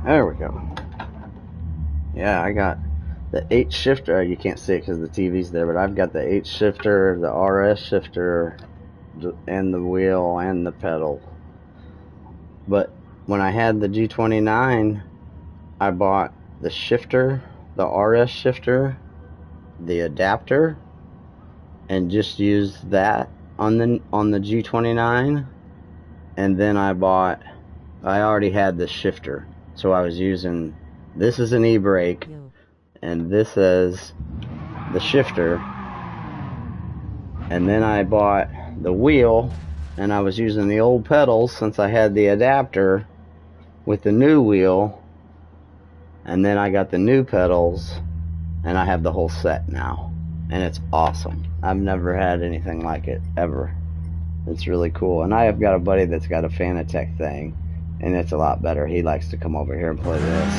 There we go. Yeah, I got the 8 shifter. You can't see it because the TV's there, but I've got the 8 shifter, the RS shifter, and the wheel and the pedal. But when I had the G29, I bought the shifter, the RS shifter, the adapter, and just used that on the G29. And then I already had the shifter, so I was using, this is an e-brake, and this is the shifter. And then I bought the wheel, and I was using the old pedals since I had the adapter with the new wheel. And then I got the new pedals, and I have the whole set now, and it's awesome. I've never had anything like it ever. It's really cool. And I have got a buddy that's got a Fanatec thing, and it's a lot better. He likes to come over here and play this.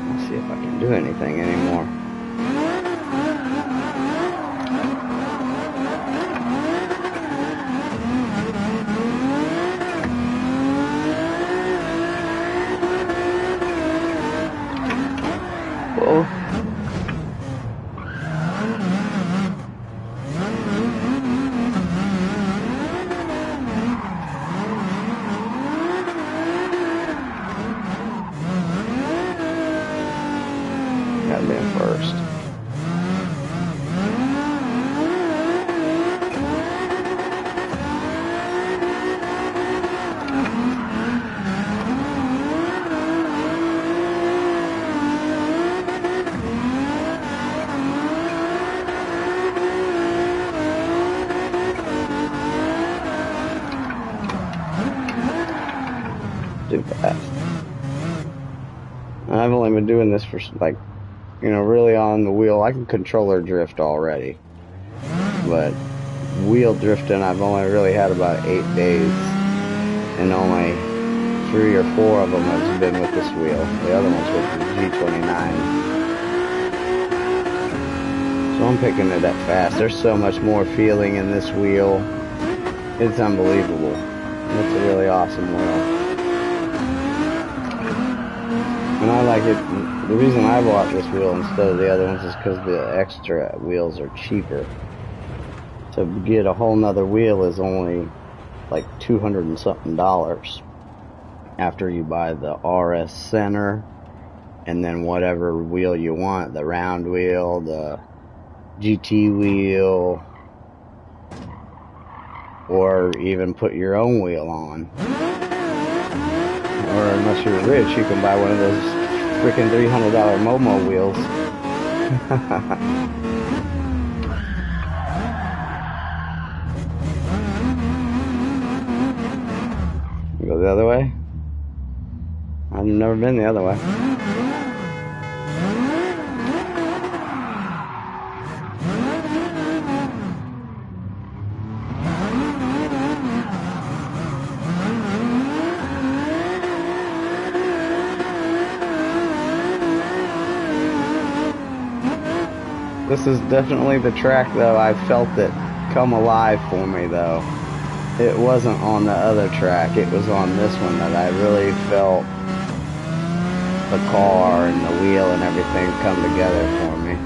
Let's see if I can do anything anymore. Whoa. Gotta be in first. Too fast. I've only been doing this for like, you know, really on the wheel. I can controller drift already, but wheel drifting I've only really had about 8 days, and only 3 or 4 of them has been with this wheel. The other one's with the G29. So I'm picking it up fast. There's so much more feeling in this wheel. It's unbelievable. It's a really awesome wheel. And I like it. The reason I bought this wheel instead of the other ones is because the extra wheels are cheaper. To get a whole nother wheel is only like $200 and something after you buy the RS center, and then whatever wheel you want, the round wheel, the GT wheel, or even put your own wheel on. Or unless you're rich, you can buy one of those freaking $300 Momo wheels. Go the other way? I've never been the other way. This is definitely the track, though. I felt it come alive for me, though. It wasn't on the other track. It was on this one that I really felt the car and the wheel and everything come together for me.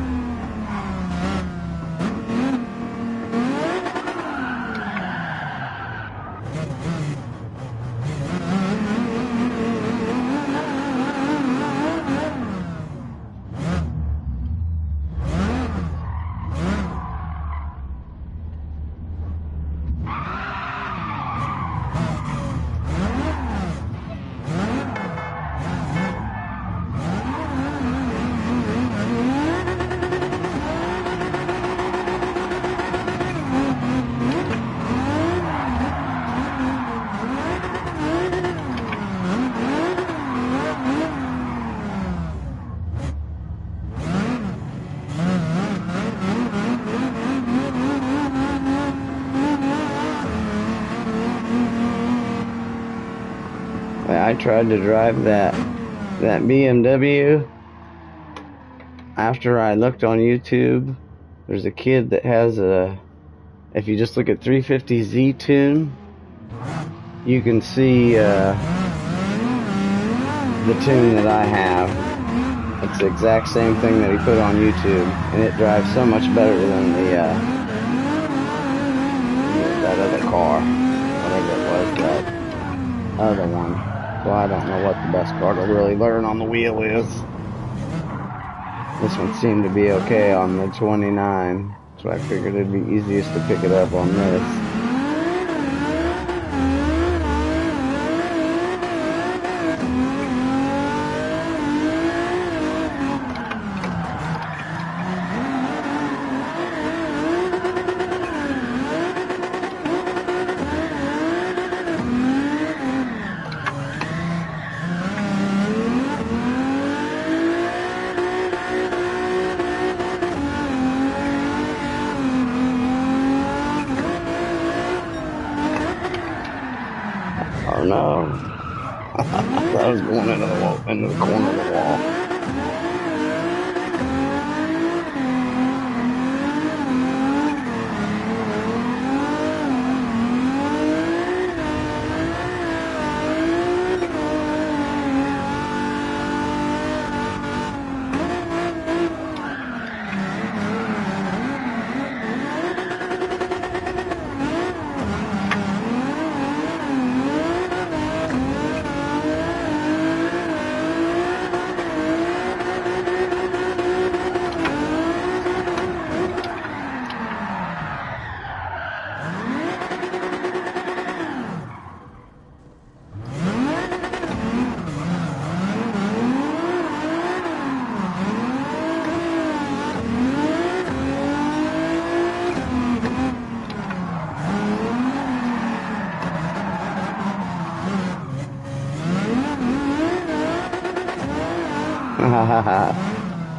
tried to drive that BMW, after I looked on YouTube, there's a kid that has a, if you just look at 350Z tune, you can see the tune that I have. It's the exact same thing that he put on YouTube, and it drives so much better than that other car, whatever it was, that other one. So I don't know what the best car to really learn on the wheel is. This one seemed to be okay on the 29, so I figured it'd be easiest to pick it up on this. Oh no. I was going into the wall, into the corner of the wall.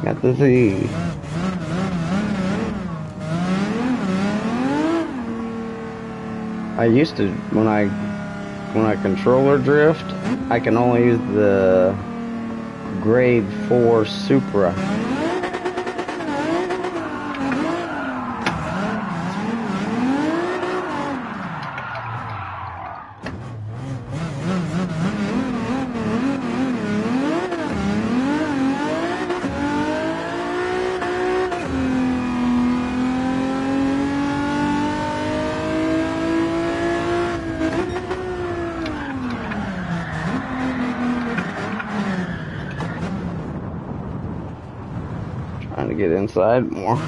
Got the Z. I used to, when I controller drift, I can only use the grade 4 Supra. Trying to get inside more.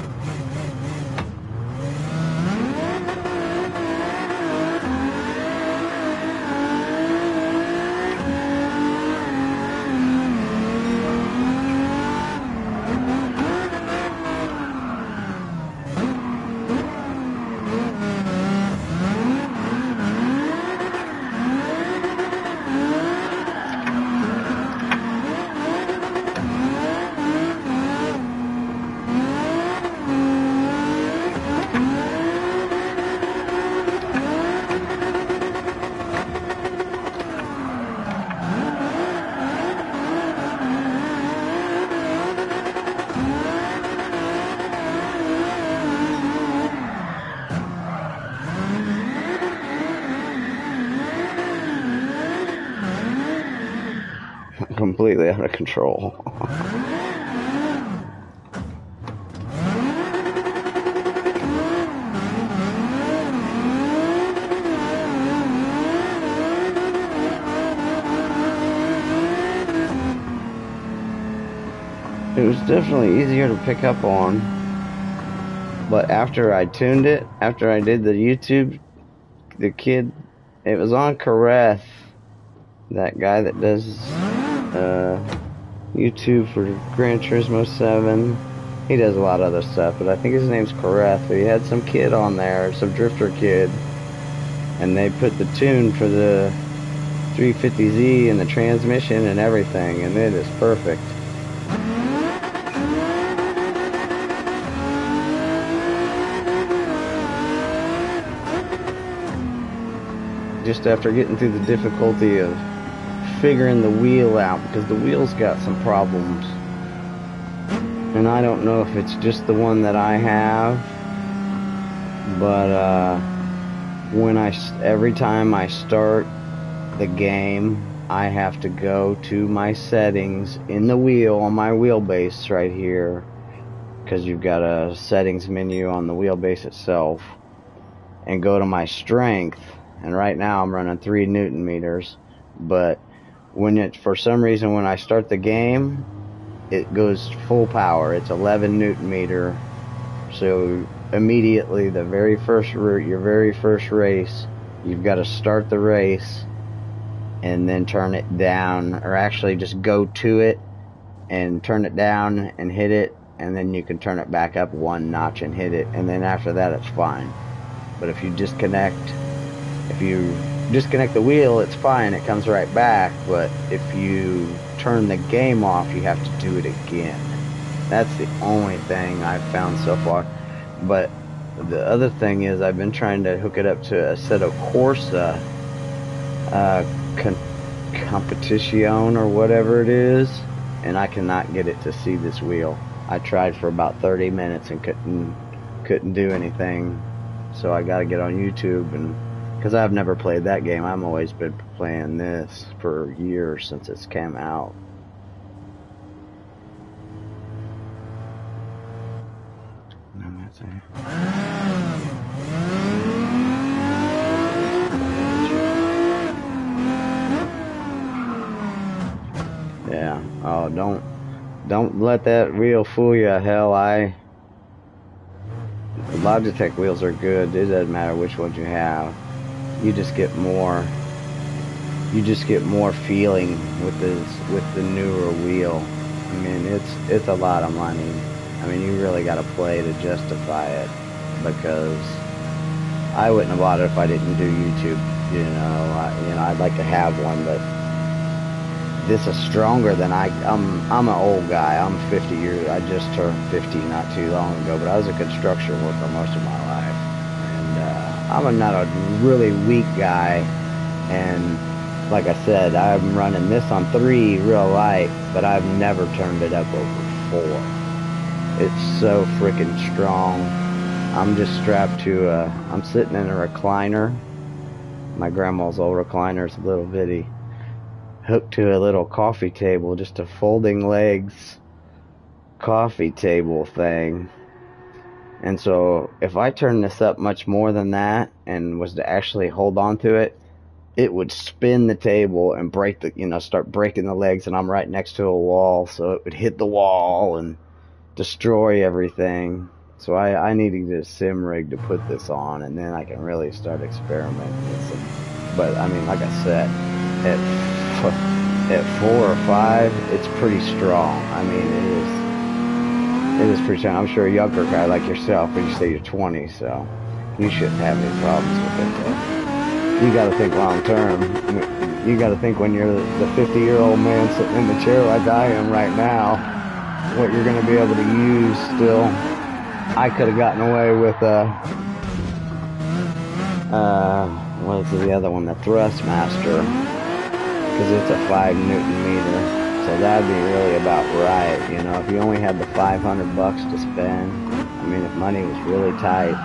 Completely out of control. It was definitely easier to pick up on, but after I tuned it, after I did the YouTube, the kid, it was on Kareth, that guy that does YouTube for Gran Turismo 7. He does a lot of other stuff, but I think his name's Kareth. He had some kid on there, some drifter kid, and they put the tune for the 350Z and the transmission and everything, and it is perfect. Just after getting through the difficulty of figuring the wheel out, because the wheel's got some problems. And I don't know if it's just the one that I have, but every time I start the game, I have to go to my settings in the wheel on my wheelbase right here, because you've got a settings menu on the wheelbase itself, and go to my strength. And right now I'm running 3 Newton meters, but for some reason when I start the game, it goes full power. It's 11 Newton meter. So immediately your very first race, you've got to start the race and then turn it down, or actually just go to it and turn it down and hit it, and then you can turn it back up 1 notch and hit it, and then after that it's fine. But if you disconnect the wheel, it's fine, it comes right back. But if you turn the game off, you have to do it again. That's the only thing I've found so far. But the other thing is, I've been trying to hook it up to a set of Corsa competition or whatever it is, and I cannot get it to see this wheel. I tried for about 30 minutes and couldn't do anything. So I gotta get on YouTube, and because I've never played that game, I've always been playing this for years since it's came out. Yeah. Oh, don't let that wheel fool you. Hell, logitech wheels are good. It doesn't matter which ones you have. You just get more feeling with the newer wheel. I mean, it's a lot of money. I mean, you really got to play to justify it, because I wouldn't have bought it if I didn't do YouTube. I'd like to have one, but this is stronger than I'm an old guy. I'm 50 years. I just turned 50 not too long ago, but I was a construction worker most of my life, and I'm not a really weak guy. And like I said, I'm running this on 3 real light, but I've never turned it up over 4. It's so freaking strong. I'm just strapped to I'm sitting in a recliner. My grandma's old recliner is a little bitty, hooked to a little coffee table, just a folding legs coffee table thing. And so if I turn this up much more than that and was to actually hold on to it, it would spin the table and start breaking the legs, and I'm right next to a wall, so it would hit the wall and destroy everything. So I need to get a sim rig to put this on, and then I can really start experimenting with it. But I mean, like I said, at 4 or 5, it's pretty strong. I mean, it is pretty strong. I'm sure a younger guy like yourself, when you say you're 20, so you shouldn't have any problems with it, though. You got to think long term. You got to think when you're the 50-year-old man sitting in the chair like I am right now, what you're going to be able to use still. I could have gotten away with what is the other one, the Thrustmaster, because it's a 5 Newton meter, so that'd be really about right. If you only had the $500 to spend, I mean, if money was really tight,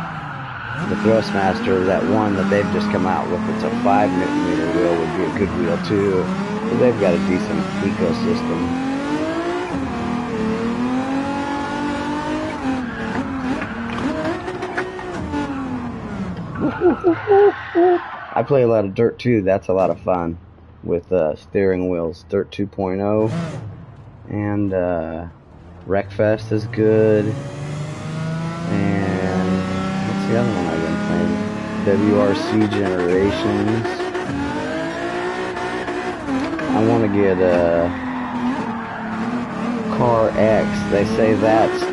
the Thrustmaster, that one that they've just come out with, it's a 5 Newton meter wheel, would be a good wheel too. So they've got a decent ecosystem. I play a lot of Dirt 2. That's a lot of fun with steering wheels. Dirt 2.0 and Wreckfest is good. And what's the other one I've been playing? WRC Generations. I want to get Car X. They say that's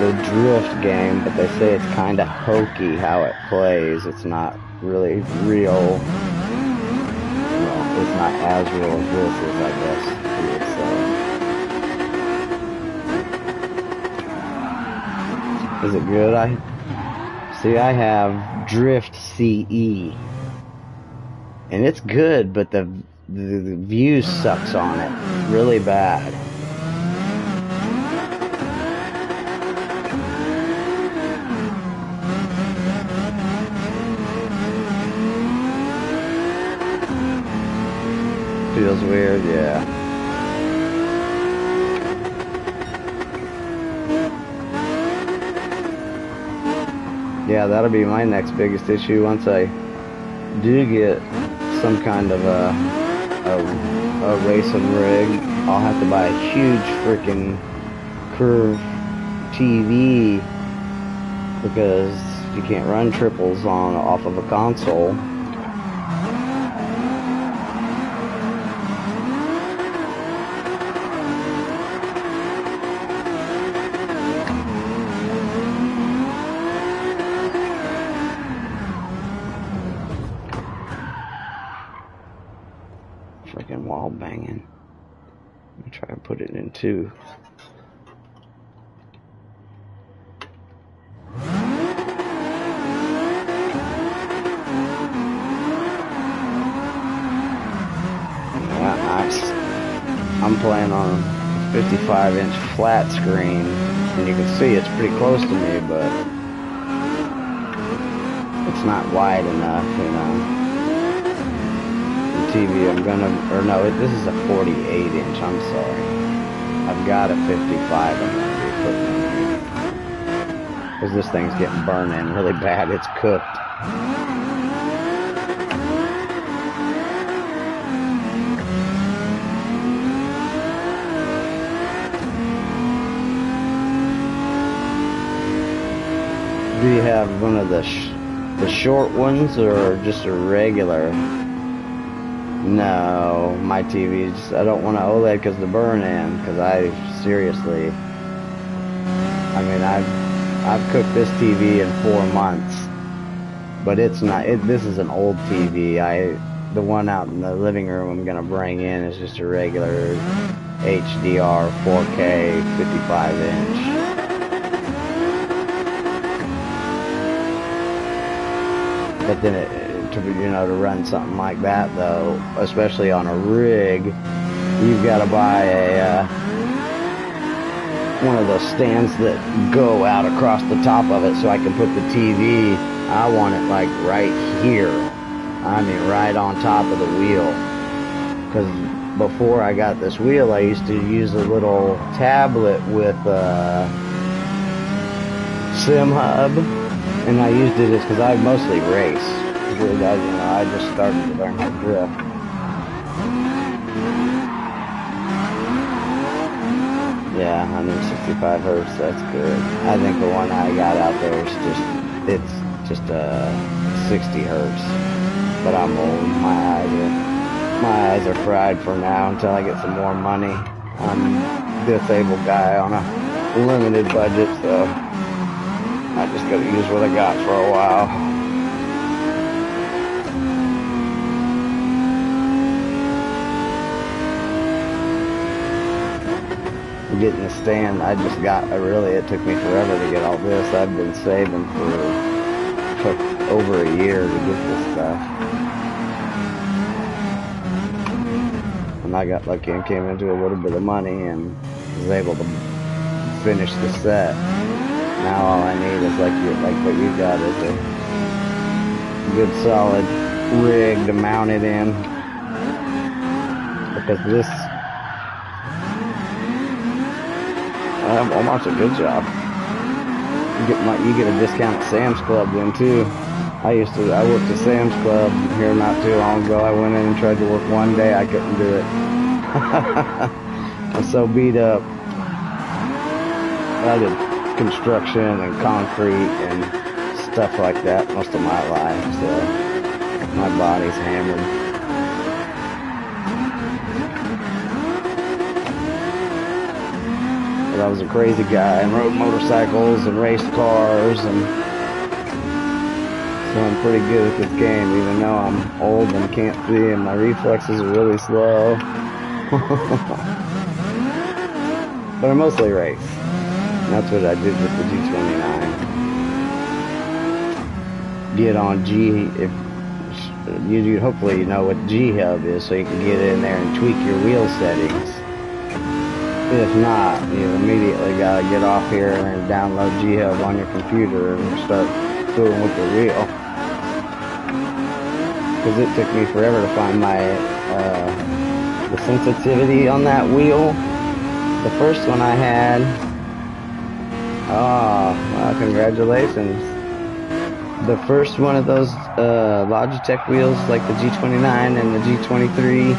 the drift game, but they say it's kind of hokey how it plays. It's not really real. Well, it's not as real as this is, I guess you would say. Is it good? I have Drift CE, and it's good, but the the view sucks on it really bad. Feels weird, yeah. Yeah, that'll be my next biggest issue once I do get some kind of a racing rig. I'll have to buy a huge freaking curve TV because you can't run triples off of a console. Freaking wall banging. Let me try and put it in two. Yeah, nice. I'm playing on a 55-inch flat screen, and you can see it's pretty close to me, but it's not wide enough, you know. TV I'm gonna, or no, this is a 48-inch, I'm sorry. I've got a 55 I'm gonna be putting in here. Because this thing's getting burned in really bad, it's cooked. Do you have one of the short ones, or just a regular? No, my TV's, I don't want to OLED because the burn in, because seriously, I mean, I've cooked this TV in 4 months, but it's not, this is an old TV. The one out in the living room I'm going to bring in is just a regular HDR 4K 55-inch. But then to run something like that though, especially on a rig, you've got to buy one of those stands that go out across the top of it so I can put the TV. I want it like right here. I mean right on top of the wheel. Because before I got this wheel, I used to use a little tablet with sim hub, and I used it because I mostly race. I just started to learn how to drift. Yeah, 165 hertz, that's good. I think the one I got out there is just 60 hertz. But I'm old. My eyes are fried for now until I get some more money. I'm a disabled guy on a limited budget, so I just gotta use what I got for a while. Getting a stand, it took me forever to get all this. I've been saving for over a year to get this stuff. And I got lucky and came into a little bit of money and was able to finish the set. Now all I need is like what you got is a good solid rig to mount it in. Because this, Walmart's a good job. You get a discount at Sam's Club then too. I worked at Sam's Club here not too long ago. I went in and tried to work one day. I couldn't do it. I'm so beat up. I did construction and concrete and stuff like that most of my life, so my body's hammered. But I was a crazy guy and rode motorcycles and raced cars, and so I'm pretty good at this game, even though I'm old and can't see and my reflexes are really slow. But I mostly race. And that's what I did with the G29. Get on you hopefully you know what G-Hub is, so you can get in there and tweak your wheel settings. If not, you immediately gotta get off here and download G-Hub on your computer and start fooling with your wheel. Because it took me forever to find my the sensitivity on that wheel. The first one I had, oh, well, congratulations. The first one of those Logitech wheels, like the G29 and the G23,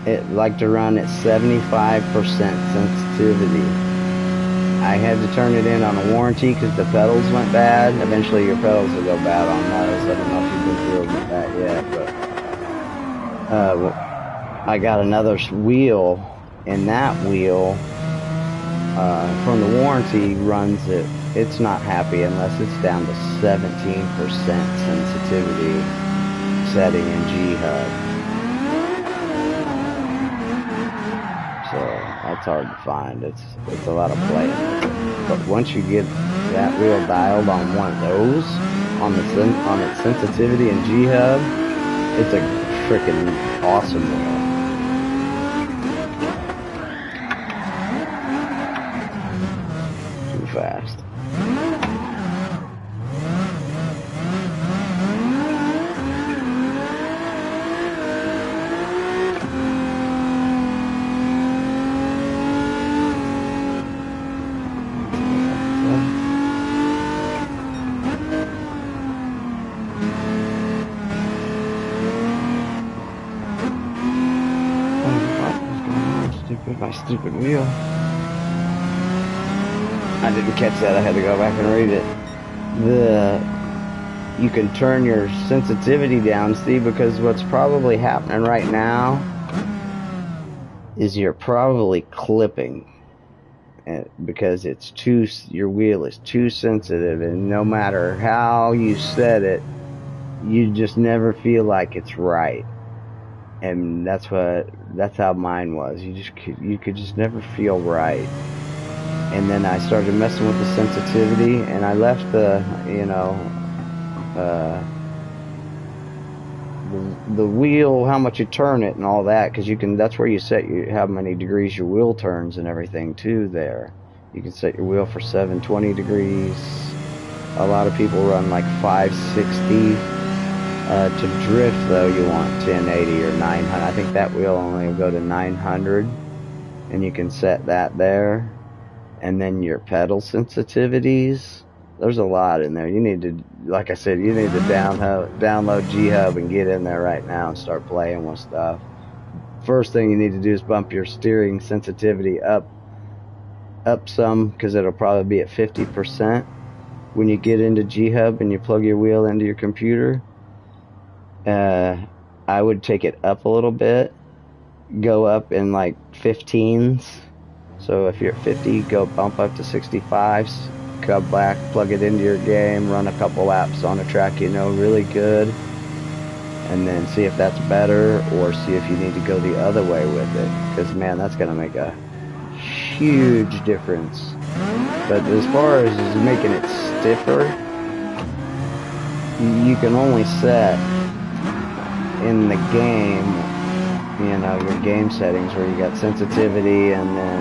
it liked to run at 75% sensitivity. I had to turn it in on a warranty because the pedals went bad. Eventually your pedals will go bad on those. I don't know if you've been through that yet, but I got another wheel, and that wheel from the warranty runs it. It's not happy unless it's down to 17% sensitivity setting in G-Hub. So that's hard to find. It's a lot of playing. But once you get that wheel dialed on one of those, on its sensitivity in G-Hub, it's a freaking awesome wheel. Too fast. My stupid wheel. I didn't catch that. I had to go back and read it. You can turn your sensitivity down, see, because what's probably happening right now is you're probably clipping, because your wheel is too sensitive, and no matter how you set it, you just never feel like it's right. And that's how mine was. You could just never feel right. And then I started messing with the sensitivity, and I left the wheel, how much you turn it and all that, because that's where you set how many degrees your wheel turns and everything too. There, you can set your wheel for 720 degrees. A lot of people run like 560. To drift, though, you want 1080 or 900. I think that wheel only will go to 900, and you can set that there. And then your pedal sensitivities, there's a lot in there. You need to, like I said, you need to download G-Hub and get in there right now and start playing with stuff. First thing you need to do is bump your steering sensitivity up some, because it'll probably be at 50% when you get into G-Hub and you plug your wheel into your computer. I would take it up a little bit, go up in like 15s. So if you're at 50, go bump up to 65s, come back, plug it into your game, run a couple laps on a track you know really good, and then see if that's better, or see if you need to go the other way with it. Because man, that's gonna make a huge difference. But as far as making it stiffer, you can only set in the game, your game settings, where you got sensitivity, and then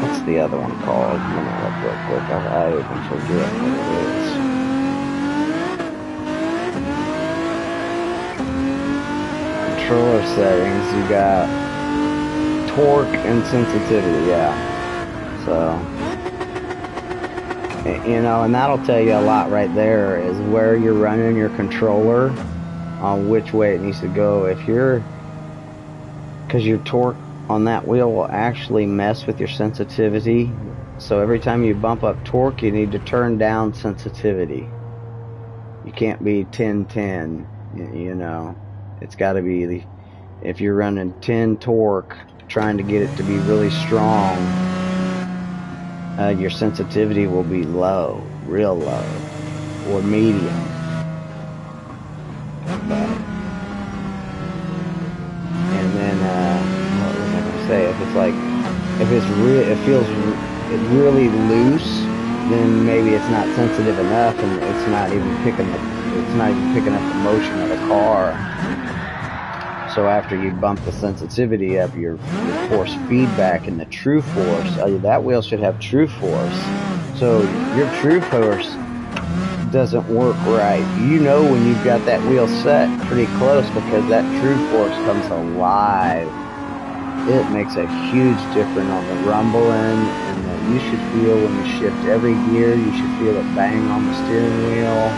what's the other one called? I'm gonna look real quick. I even forget what it is. Controller settings. You got torque and sensitivity. Yeah. So and that'll tell you a lot right there, is where you're running your controller, on which way it needs to go. Because your torque on that wheel will actually mess with your sensitivity. So every time you bump up torque, you need to turn down sensitivity. You can't be 10-10, It's got to be, if you're running 10 torque, trying to get it to be really strong, your sensitivity will be low, real low, or medium. And then what was I gonna say? If it feels really loose, then maybe it's not sensitive enough, and it's not even picking up the motion of the car. So after you bump the sensitivity of your force feedback and the true force, that wheel should have true force. So your true force doesn't work right. You know when you've got that wheel set pretty close, because that true force comes alive. It makes a huge difference on the rumbling, and you should feel when you shift every gear, you should feel it bang on the steering wheel.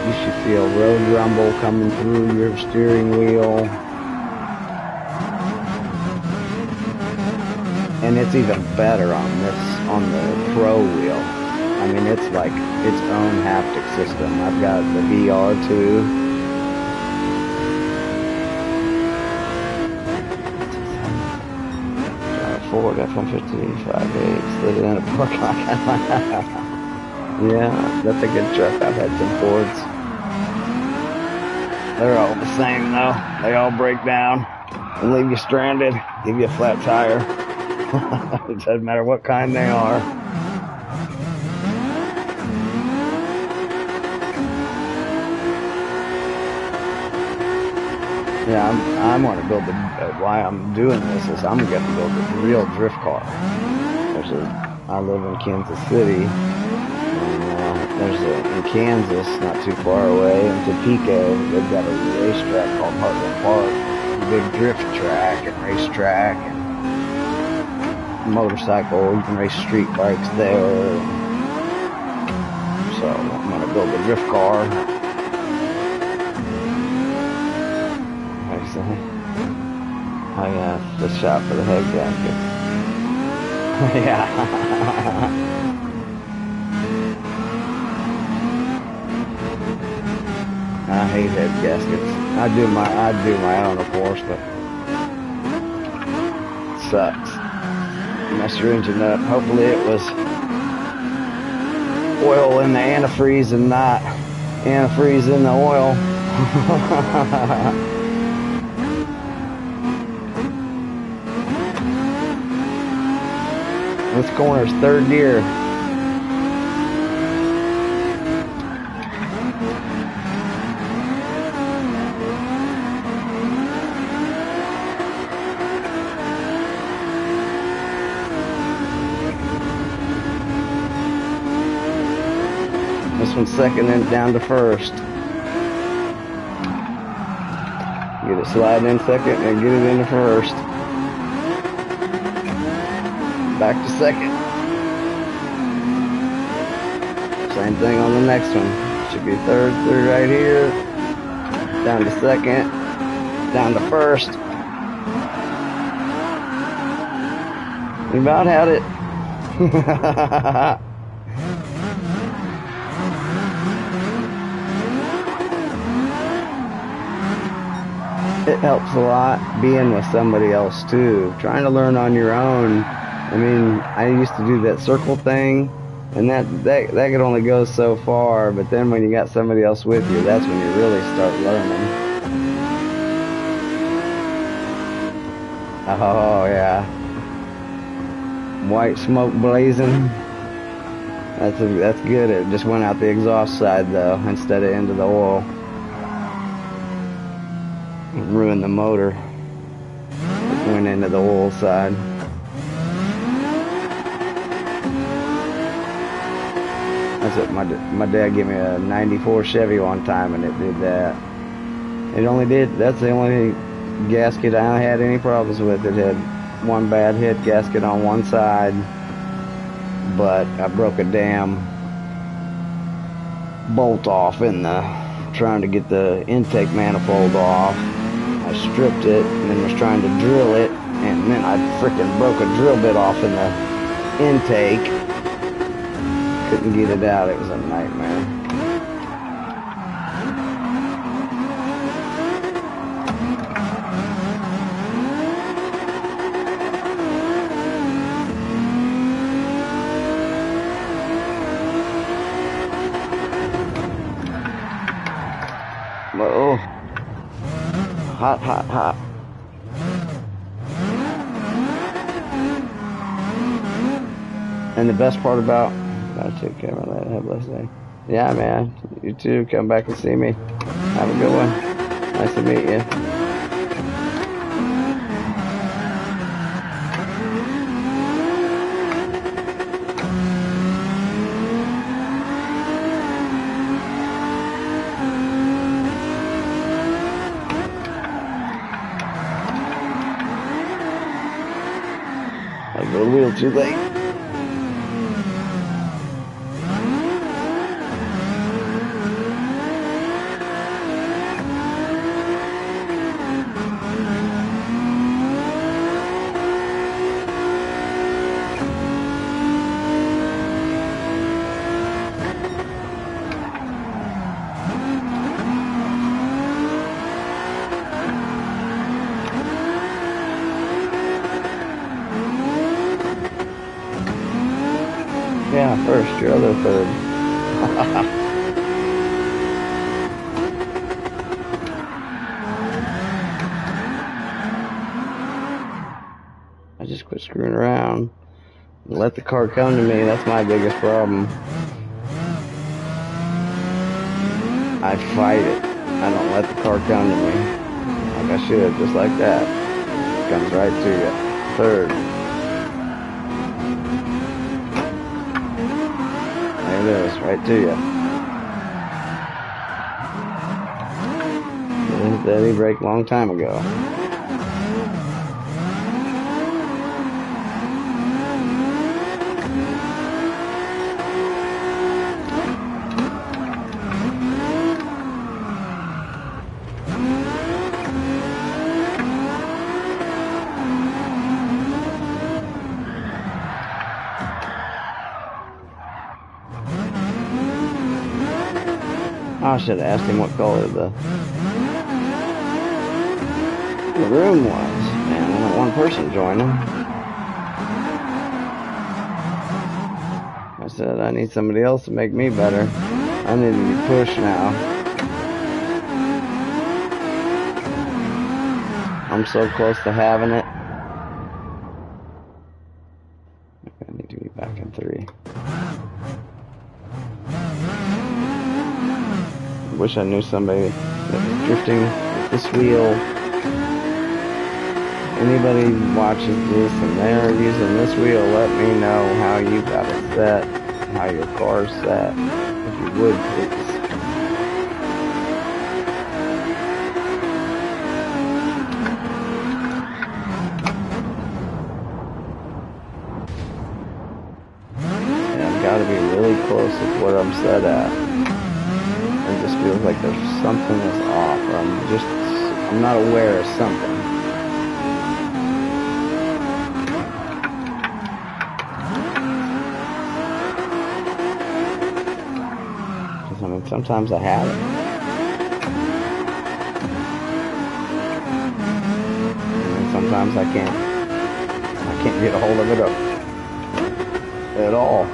You should feel road rumble coming through your steering wheel. And it's even better on the Pro wheel. I mean, it's like its own haptic system. I've got the VR2. 4 F-150 5.8 slid it in a parking lot. Yeah, that's a good truck. I've had some Fords. They're all the same though. They all break down and leave you stranded, give you a flat tire. It doesn't matter what kind they are. Yeah, I'm going to build why I'm doing this is I'm going to build a real drift car. I live in Kansas City, and in Kansas, not too far away, in Topeka, they've got a racetrack called Heartland Park, a big drift track and racetrack and motorcycle. You can race street bikes there. So I'm going to build a drift car. I got the shop for the head gasket. Yeah. I hate head gaskets. I do my own, of course, but it sucks. You mess your engine up. Hopefully it was oil in the antifreeze and not antifreeze in the oil. This corner's third gear. This one's second and down to first. Get it slide in second and get it into first. Back to second. Same thing on the next one. Should be third right here. Down to second. Down to first. We about had it. It helps a lot being with somebody else too. Trying to learn on your own. I mean, I used to do that circle thing, and that could only go so far, but then when you got somebody else with you, that's when you really start learning. Oh yeah. White smoke blazing. That's good. It just went out the exhaust side though, instead of into the oil. It ruined the motor. It went into the oil side. That's what my dad gave me a '94 Chevy one time, and it did that. That's the only gasket I had any problems with. It had one bad head gasket on one side, but I broke a damn bolt off trying to get the intake manifold off. I stripped it and then was trying to drill it, and then I freaking broke a drill bit off in the intake. Couldn't get it out. It was a nightmare. Whoa. Hot, hot, hot. And the best part about Gotta take care of that. Have a blessed day. Yeah, man. You too. Come back and see me. Have a good one. Nice to meet you. I go a little too late. Yeah, first, your other third. I just quit screwing around. Let the car come to me. That's my biggest problem. I fight it. I don't let the car come to me. Like I should, just like that. Comes right to you. Third. There it is, right to you. Daddy brake a long time ago. I should have asked him what color the room was. Man, only one person joined him. I said, I need somebody else to make me better. I need to be pushed now. I'm so close to having it. I need to be back in 3. Wish I knew somebody that was drifting with this wheel. Anybody watches this and they're using this wheel, let me know how you got it set, how your car's set, if you would, please. And I've got to be really close with what I'm set at. It just feels like there's something that's off, or I'm not aware of something. Because I mean, sometimes I have it. And then sometimes I can't get a hold of it at all.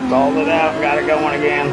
Stalled it out, got it going again.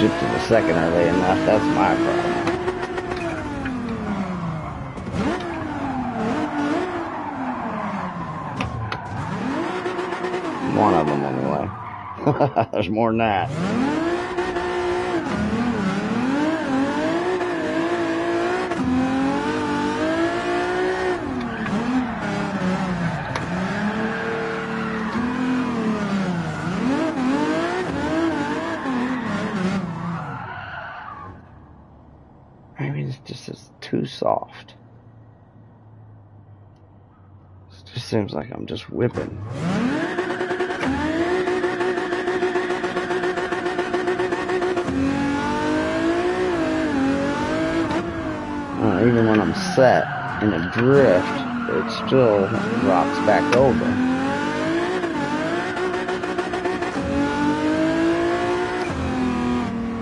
shifted a second early enough. That's my problem. One of them, anyway. There's more than that. Maybe it's just too soft. It just seems like I'm just whipping. Even when I'm set in a drift, it still rocks back over.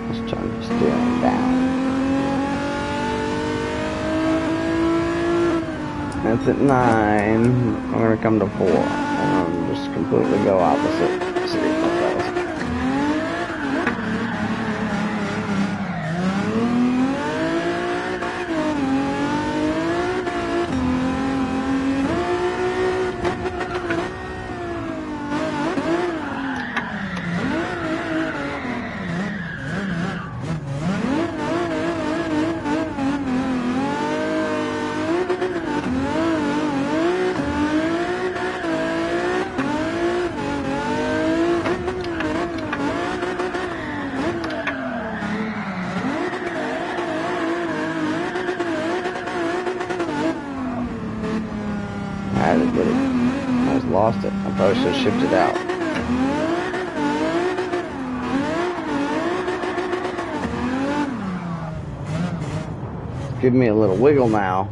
Let's turn the steering down. That's at 9. I'm going to come to 4. I'm going to just completely go opposite. See if that does. I just lost it. I probably should have shifted out. Give me a little wiggle now.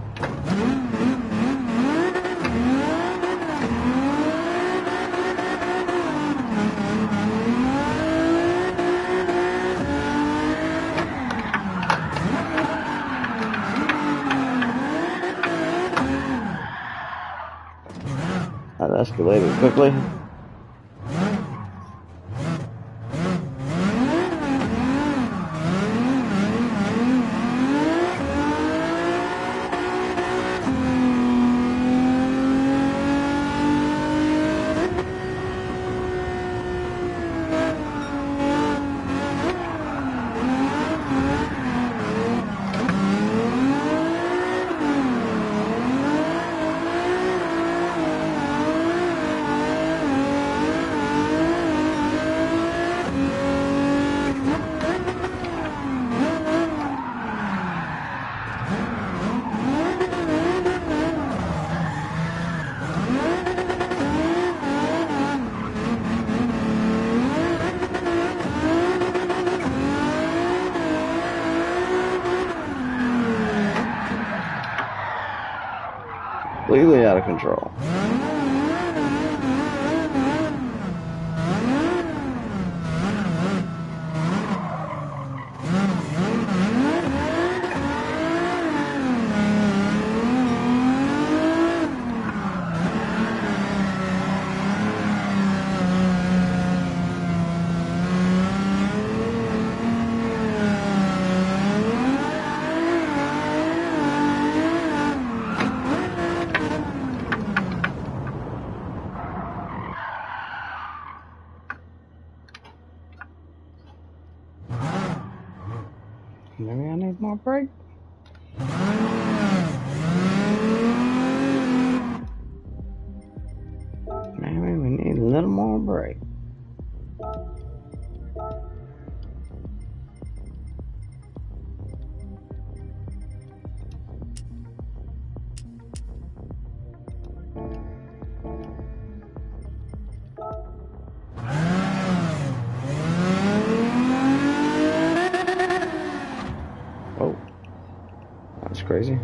That escalated quickly. Completely out of control. Maybe I need more brake. Maybe we need a little more brake. Oh, that's crazy.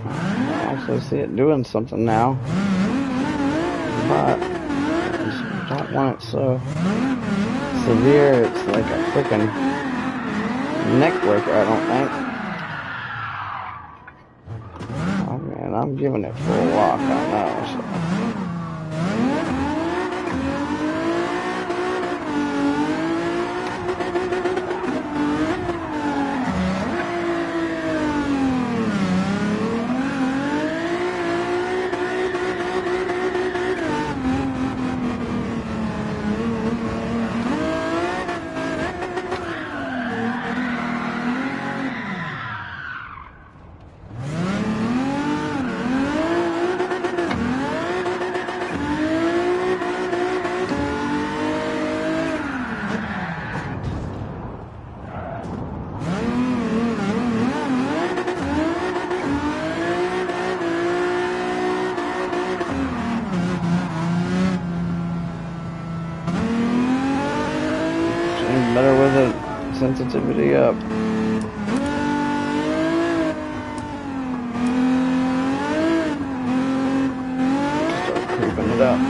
I also see it doing something now, but I just don't want it so severe. It's like a freaking neck breaker, I don't think. Oh man, I'm giving it full lock on that. So. Better with the sensitivity up. Start creeping it up.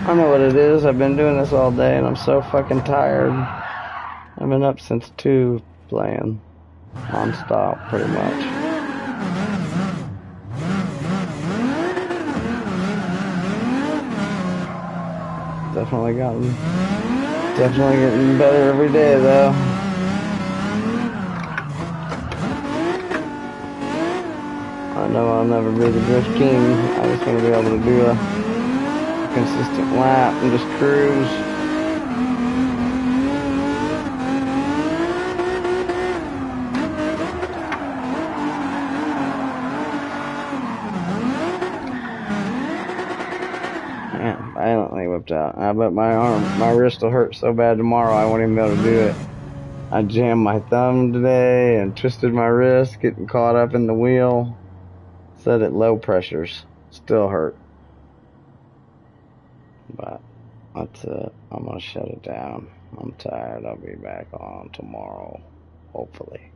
I know what it is. I've been doing this all day and I'm so fucking tired. I've been up since 2 playing non-stop pretty much. Definitely getting better every day though. I know I'll never be the drift king. I just want to be able to do a consistent lap and just cruise. Man, violently whipped out. I bet my wrist will hurt so bad tomorrow I won't even be able to do it. I jammed my thumb today and twisted my wrist, getting caught up in the wheel. Set at low pressures. Still hurt. But that's it. I'm gonna shut it down. I'm tired. I'll be back on tomorrow, hopefully.